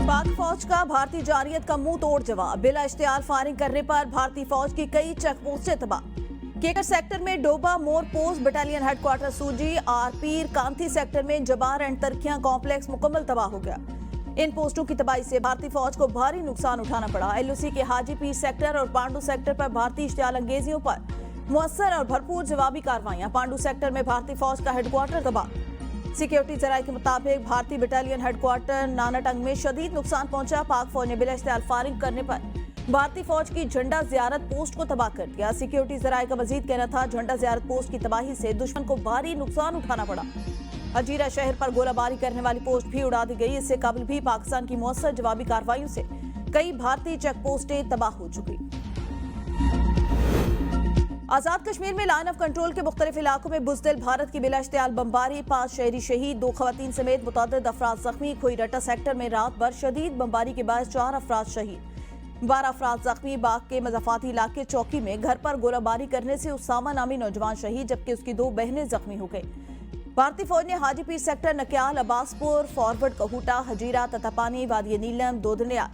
पाक फौज का भारतीय जारियत का मुंह तोड़ जवाब। बिला इश्तियाल फायरिंग करने पर भारतीय फौज की कई चेक पोस्टें तबाह। केकर सेक्टर में डोबा मोर पोस्ट बटालियन हेडक्वार्टर सूजी और पीर कांथी सेक्टर में जबार एंड तरखियां कॉम्प्लेक्स मुकम्मल तबाह हो गया। इन पोस्टों की तबाही से भारतीय फौज को भारी नुकसान उठाना पड़ा। एलओसी के हाजी पीर सेक्टर और पांडू सेक्टर पर भारतीय इश्तियाल अंगेजियों पर मुअस्सर और भरपूर जवाबी कार्रवाइयां। पांडू सेक्टर में भारतीय फौज का हेडक्वार्टर तबाह। सिक्योरिटी जराये के मुताबिक भारतीय बटालियन हेडक्वार्टर नानाटंग में शदीद नुकसान पहुंचा। पाक फौज ने बिला इश्तियाल फायरिंग करने पर भारतीय फौज की झंडा जियारत पोस्ट को तबाह कर दिया। सिक्योरिटी जराये का मजीद कहना था झंडा जियारत पोस्ट की तबाही से दुश्मन को भारी नुकसान उठाना पड़ा। हजीरा शहर पर गोलाबारी करने वाली पोस्ट भी उड़ा दी गई। इससे कबल भी पाकिस्तान की मुअस्सर जवाबी कार्रवाइयों से कई भारतीय चेक पोस्टें तबाह हो चुकी। आजाद कश्मीर में लाइन ऑफ कंट्रोल के मुख्तलिफ इलाकों में बुज़दिल भारत की बिला इश्तियाल बमबारी। 5 शहरी शहीद, 2 खवातीन समेत मुतअद्दिद अफराद जख्मी। खोईरट्टा सेक्टर में रात भर शदीद बमबारी के बाद 4 अफराद शहीद, 12 अफराद जख्मी। बाग के मज़ाफ़ाती इलाके चौकी में घर पर गोलाबारी करने से उसामा नामी नौजवान शहीद, जबकि उसकी 2 बहनें जख्मी हो गई। भारतीय फौज ने हाजीपीर सेक्टर नक्याल, अब्बासपुर, फॉरवर्ड कहूटा, हजीरा, ततापानी, वादी नीलम, दोदनिया,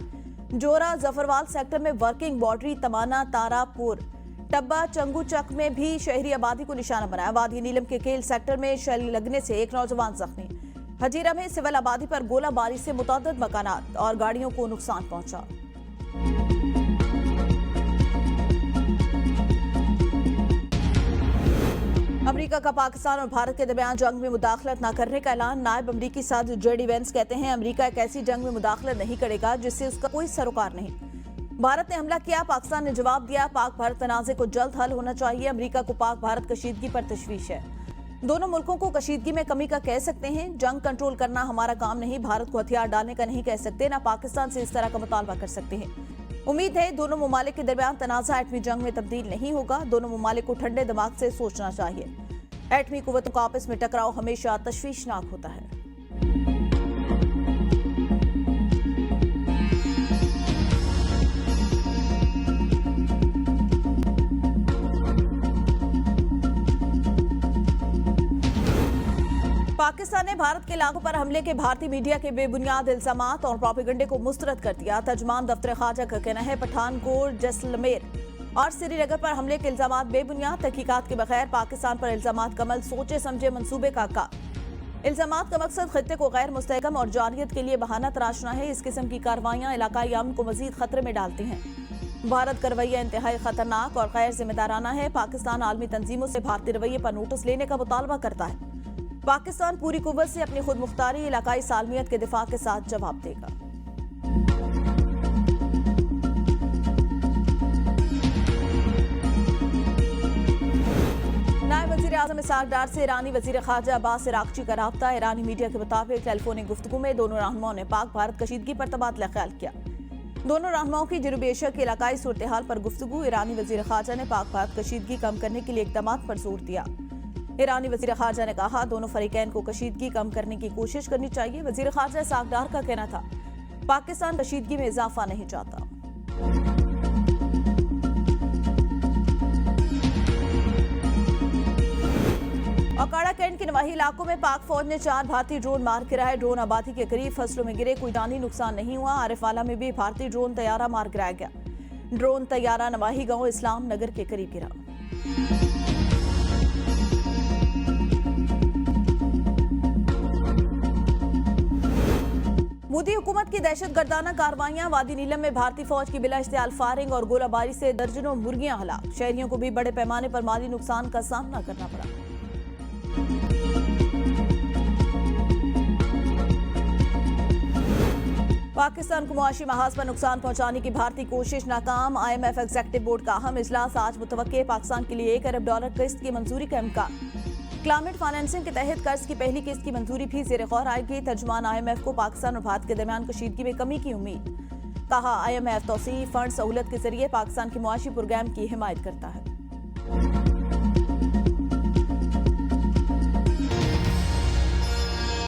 जोरा, जफरवाल सेक्टर में वर्किंग बॉर्डरी, तमाना, तारापुर, टब्बा, चंगूचक में भी शहरी आबादी को निशाना बनाया। वादी नीलम के केल सेक्टर में शेल लगने से एक नौजवान जख्मी। हजीरा में सिविल आबादी पर गोलाबारी से मुतअद्दिद मकानात और गाड़ियों को नुकसान पहुंचा। अमेरिका का पाकिस्तान और भारत के दरमियान जंग में मुदाखलत न करने का ऐलान। नायब अमरीकी सदर जेडी वेंस कहते हैं अमेरिका एक ऐसी जंग में मुदाखलत नहीं करेगा जिससे उसका कोई सरोकार नहीं। भारत ने हमला किया, पाकिस्तान ने जवाब दिया। पाक भारत तनाज़े को जल्द हल होना चाहिए। अमेरिका को पाक भारत कशीदगी पर तशवीश है। दोनों मुल्कों को कशीदगी में कमी का कह सकते हैं। जंग कंट्रोल करना हमारा काम नहीं। भारत को हथियार डालने का नहीं कह सकते, न पाकिस्तान से इस तरह का मुतालबा कर सकते हैं। उम्मीद है दोनों ममालिक के दरमियान तनाज़ा एटमी जंग में तब्दील नहीं होगा। दोनों ममालिक को ठंडे दिमाग से सोचना चाहिए। एटमी कुव्वतों का आपस में टकराव हमेशा तशवीशनाक होता है। पाकिस्तान ने भारत के इलाकों पर हमले के भारतीय मीडिया के बेबुनियाद इल्जामात और प्रोपेगेंडे को मुस्तरद कर दिया। तर्जमान दफ्तर खारजा का कहना है पठानकोट, जैसलमेर और श्रीनगर पर हमले के इल्जामात बेबुनियाद, तहकीकात के बगैर पाकिस्तान पर इल्जामात कमल सोचे समझे मंसूबे का इल्जामात का मकसद खित्ते को गैर मुस्तहकम और जारियत के लिए बहाना तराशना है। इस किस्म की कार्रवाइयां इलाकाई अमन को मजीद खतरे में डालती हैं। भारत का रवैया इंतहाई खतरनाक और गैर जिम्मेदाराना है। पाकिस्तान आलमी तंजीमों से भारतीय रवैये पर नोटिस लेने का मुतालबा करता है। पाकिस्तान पूरी कुव्वत से अपनी खुद मुख्तारी इलाकाई सालमियत के दिफा के साथ जवाब देगा। नायब वजीर आजम इसहाक डार से ईरानी वजीर खारजा अब्बास इराक्ची का राब्ता। ईरानी मीडिया के मुताबिक टेलीफोनिक गुफ्तगू में दोनों रहनुमाओं ने पाक भारत कशीदगी पर तबादला ख्याल किया। दोनों रहनुमाओं की जनूबी एशिया के इलाकाई सूरत हाल पर गुफ्तगू। ईरानी वजीर खारजा ने पाक भारत कशीदगी कम करने के लिए इक़दामात पर जोर दिया। ईरानी वजीर खारजा ने कहा दोनों फरीकैन को कशीदगी कम करने की कोशिश करनी चाहिए। वजीर खारजा इसहाक डार का कहना था पाकिस्तान कशीदगी में इजाफा नहीं चाहता। अकाड़ा कैंट के नवाही इलाकों में पाक फौज ने 4 भारतीय ड्रोन मार गिराए। ड्रोन आबादी के करीब फसलों में गिरे, कोई जानी नुकसान नहीं हुआ। आरिफवाला में भी भारतीय ड्रोन तैयारा मार गिराया गया। ड्रोन तैयारा नवाही गांव इस्लाम नगर के करीब गिरा। मोदी हुकूमत की दहशतगर्दाना कार्रवाइयां। वादी नीलम में भारतीय फौज की बिला इश्तियाल फायरिंग और गोलाबारी से दर्जनों मुर्गियां हलाक। शहरियों को भी बड़े पैमाने पर माली नुकसान का सामना करना पड़ा। पाकिस्तान को मुआशी महाज पर नुकसान पहुंचाने की भारतीय कोशिश नाकाम। IMF एग्जीक्यूटिव बोर्ड का अहम इजलास आज मुतवक्के। पाकिस्तान के लिए $1 अरब किस्त की मंजूरी का इम्कान। क्लाइमेट फाइनेंसिंग के तहत कर्ज की पहली किस्त की मंजूरी भी ज़ेर गौर आएगी। तर्जुमान IMF को पाकिस्तान और भारत के दरमियान कशीदगी में कमी की उम्मीद। कहा IMF तौसीफ फंड सहूलत के जरिए पाकिस्तान की मुआशी प्रोग्राम की हिमायत करता है।